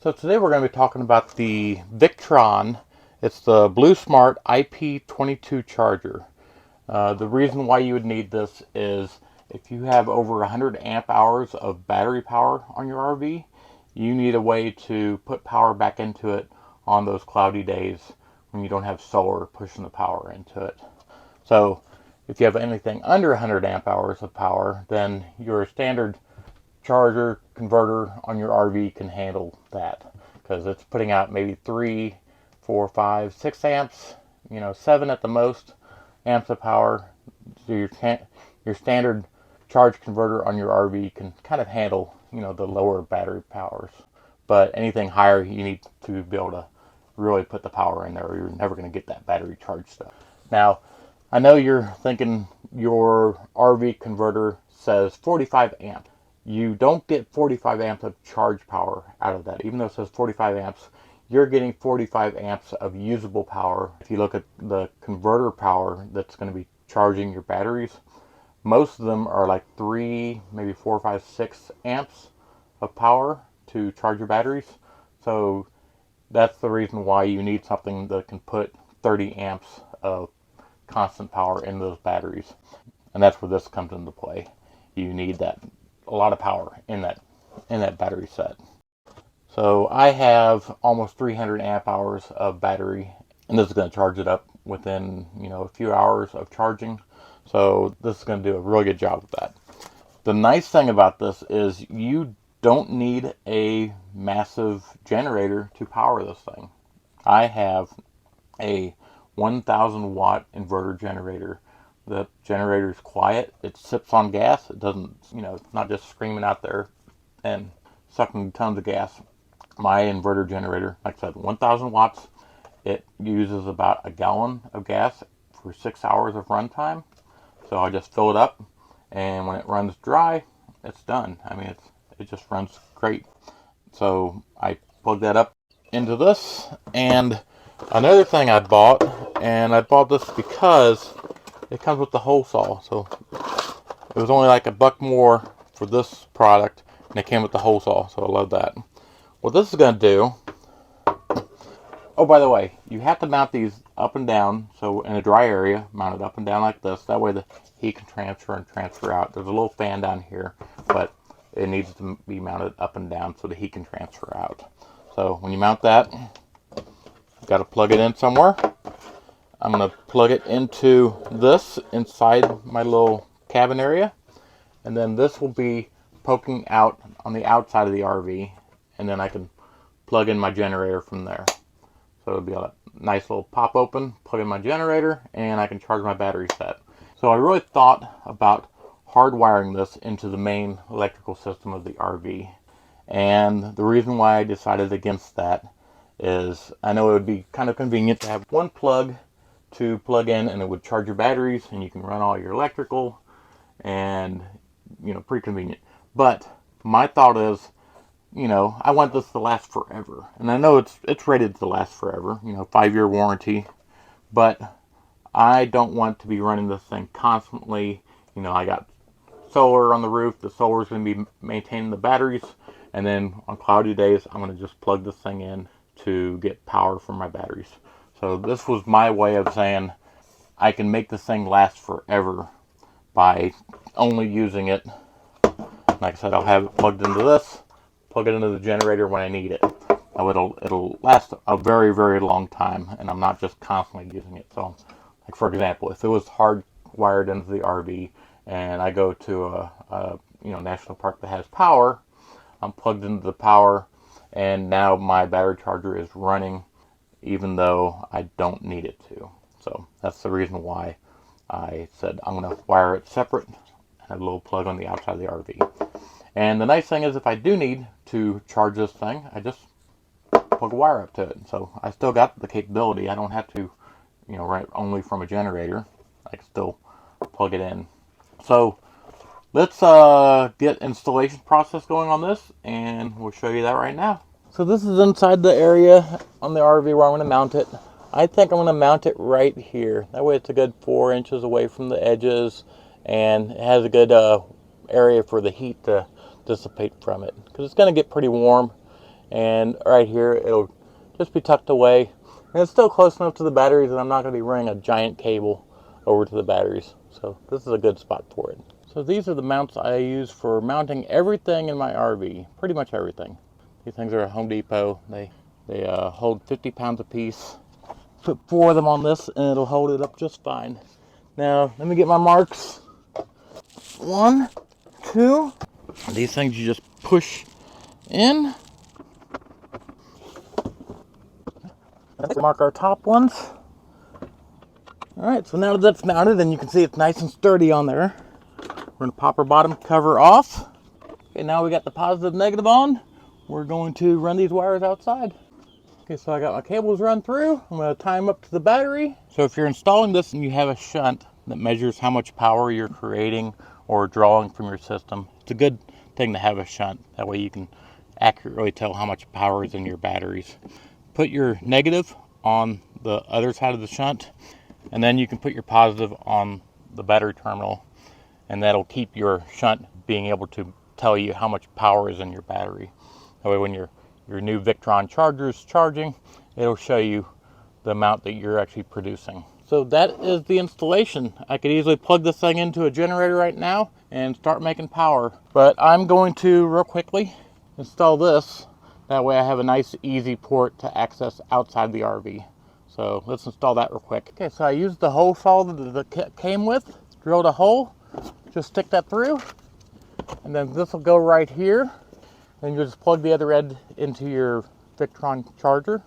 So today we're going to be talking about the Victron. It's the Blue Smart IP22 charger. The reason why you would need this is if you have over 100 amp hours of battery power on your RV, you need a way to put power back into it on those cloudy days when you don't have solar pushing the power into it. So if you have anything under 100 amp hours of power, then your standard charger converter on your RV can handle that, because it's putting out maybe 3, 4, 5, 6 amps, 7 at the most amps of power. So your standard charge converter on your RV can kind of handle the lower battery powers, but anything higher you need to be able to really put the power in there, or you're never going to get that battery charge stuff. Now, I know you're thinking your RV converter says 45 amps. You don't get 45 amps of charge power out of that. Even though it says 45 amps, you're getting 45 amps of usable power. If you look at the converter power that's going to be charging your batteries, most of them are like 3, maybe 4, 5, 6 amps of power to charge your batteries. So that's the reason why you need something that can put 30 amps of constant power in those batteries. And that's where this comes into play. You need a lot of power in that battery set. So I have almost 300 amp hours of battery, and this is going to charge it up within a few hours of charging. So this is going to do a really good job of that. The nice thing about this is you don't need a massive generator to power this thing. I have a 1,000 watt inverter generator. The generator is quiet. It sips on gas. It doesn't, it's not just screaming out there and sucking tons of gas. My inverter generator, like I said, 1,000 watts. It uses about a gallon of gas for 6 hours of runtime. So I just fill it up, and when it runs dry, it's done. I mean, it just runs great. So I plug that up into this. And another thing I bought, and I bought this because it comes with the hole saw. So it was only like $1 more for this product, and it came with the hole saw. So I love that. What this is going to do, oh, by the way, you have to mount these up and down. So in a dry area, mount it up and down like this. That way the heat can transfer and transfer out. There's a little fan down here, but it needs to be mounted up and down so the heat can transfer out. So when you mount that, you've got to plug it in somewhere. I'm going to plug it into this inside my little cabin area, and then this will be poking out on the outside of the RV, and then I can plug in my generator from there. So it'll be a nice little pop open, plug in my generator, and I can charge my battery set. So I really thought about hardwiring this into the main electrical system of the RV, and the reason why I decided against that is I know it would be kind of convenient to have one plug to plug in, and it would charge your batteries, and you can run all your electrical, and pretty convenient. But my thought is, I want this to last forever, and I know it's rated to last forever, 5-year warranty, but I don't want to be running this thing constantly. I got solar on the roof. The solar is going to be maintaining the batteries, and then on cloudy days I'm going to just plug this thing in to get power from my batteries. So this was my way of saying I can make this thing last forever by only using it. Like I said, I'll have it plugged into this, plug it into the generator when I need it. Now it'll last a very, very long time, and I'm not just constantly using it. So, like for example, if it was hardwired into the RV and I go to a national park that has power, I'm plugged into the power, and now my battery charger is running even though I don't need it to. So that's the reason why I said I'm going to wire it separate and have a little plug on the outside of the RV. And the nice thing is, if I do need to charge this thing, I just plug a wire up to it. So I still got the capability. I don't have to, run it only from a generator. I can still plug it in. So let's get installation process going on this, and we'll show you that right now. So this is inside the area on the RV where I'm going to mount it. I think I'm going to mount it right here. That way it's a good 4 inches away from the edges, and it has a good area for the heat to dissipate from it, because it's going to get pretty warm and right here it'll just be tucked away. And it's still close enough to the batteries that I'm not going to be running a giant cable over to the batteries. So this is a good spot for it. So these are the mounts I use for mounting everything in my RV, pretty much everything. These things are at Home Depot. They hold 50 pounds apiece. Put 4 of them on this and it'll hold it up just fine. Now let me get my marks. 1, 2. These things you just push in. Let's mark our top ones. Alright, so now that that's mounted and you can see it's nice and sturdy on there, we're going to pop our bottom cover off. Okay, now we got the positive negative on. We're going to run these wires outside. Okay, so I got my cables run through. I'm going to tie them up to the battery. So if you're installing this and you have a shunt that measures how much power you're creating or drawing from your system, it's a good thing to have a shunt. That way you can accurately tell how much power is in your batteries. Put your negative on the other side of the shunt, and then you can put your positive on the battery terminal, and that'll keep your shunt being able to tell you how much power is in your battery. That way when your new Victron charger is charging, it'll show you the amount that you're actually producing. So that is the installation. I could easily plug this thing into a generator right now and start making power. But I'm going to real quickly install this. That way I have a nice easy port to access outside the RV. So let's install that real quick. Okay, so I used the hole saw that it came with, drilled a hole, just stick that through, and then this will go right here. Then you just plug the other end into your Victron charger,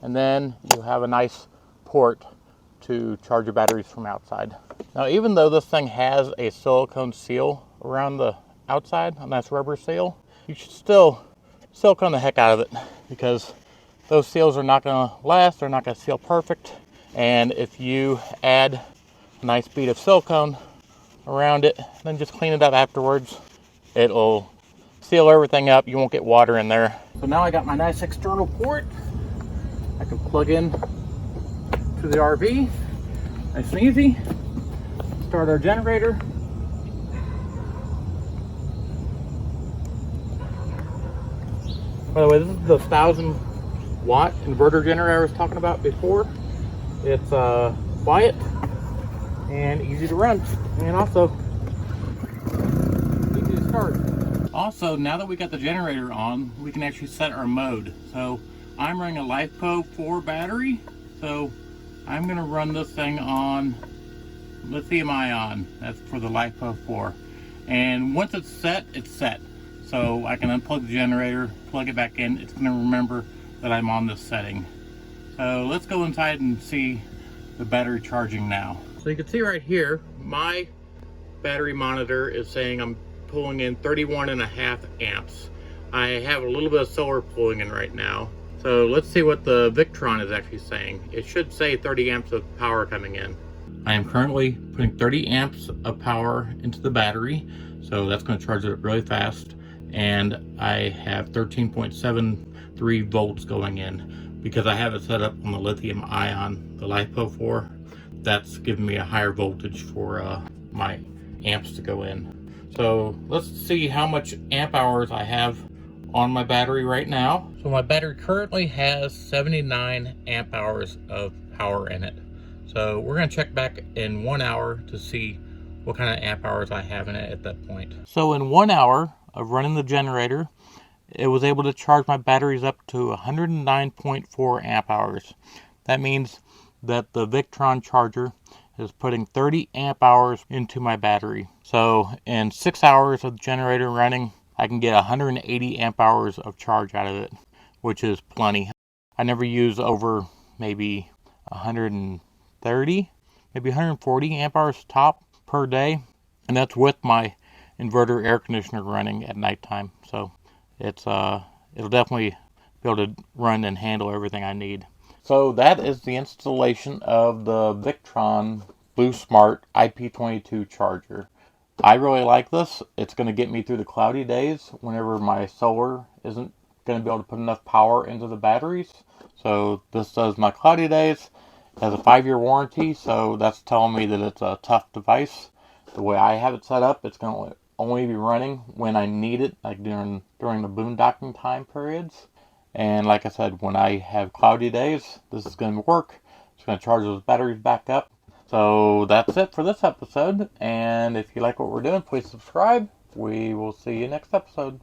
and then you'll have a nice port to charge your batteries from outside. Now, even though this thing has a silicone seal around the outside, a nice rubber seal, you should still silicone the heck out of it, because those seals are not going to last, they're not going to seal perfect, and if you add a nice bead of silicone around it, then just clean it up afterwards, it'll seal everything up, you won't get water in there. So now I got my nice external port. I can plug in to the RV, nice and easy. Start our generator. By the way, this is the 1,000-watt inverter generator I was talking about before. It's quiet and easy to run, and also easy to start. Also, now that we got the generator on, we can actually set our mode. So I'm running a LiFePO4 battery, so I'm going to run this thing on lithium ion. That's for the LiFePO4. And once it's set, it's set. So I can unplug the generator, plug it back in. It's going to remember that I'm on this setting. So let's go inside and see the battery charging now. So you can see right here, my battery monitor is saying I'm pulling in 31.5 amps. I have a little bit of solar pulling in right now. So let's see what the Victron is actually saying. It should say 30 amps of power coming in. I am currently putting 30 amps of power into the battery, so that's going to charge it really fast. And I have 13.73 volts going in because I have it set up on the lithium ion, the LiFePO4. That's giving me a higher voltage for my amps to go in. So let's see how much amp hours I have on my battery right now. So my battery currently has 79 amp hours of power in it. So we're going to check back in 1 hour to see what kind of amp hours I have in it at that point. So in 1 hour of running the generator, it was able to charge my batteries up to 109.4 amp hours. That means that the Victron charger is putting 30 amp hours into my battery. So in 6 hours of the generator running, I can get 180 amp hours of charge out of it, which is plenty. I never use over maybe 130, maybe 140 amp hours top per day, and that's with my inverter air conditioner running at nighttime. So it'll definitely be able to run and handle everything I need. So that is the installation of the Victron BlueSmart IP22 charger. I really like this. It's going to get me through the cloudy days whenever my solar isn't going to be able to put enough power into the batteries. So this does my cloudy days. It has a 5-year warranty, so that's telling me that it's a tough device. The way I have it set up, it's going to only be running when I need it, like during the boondocking time periods. And like I said, when I have cloudy days, this is going to work. It's going to charge those batteries back up. So that's it for this episode. And if you like what we're doing, please subscribe. We will see you next episode.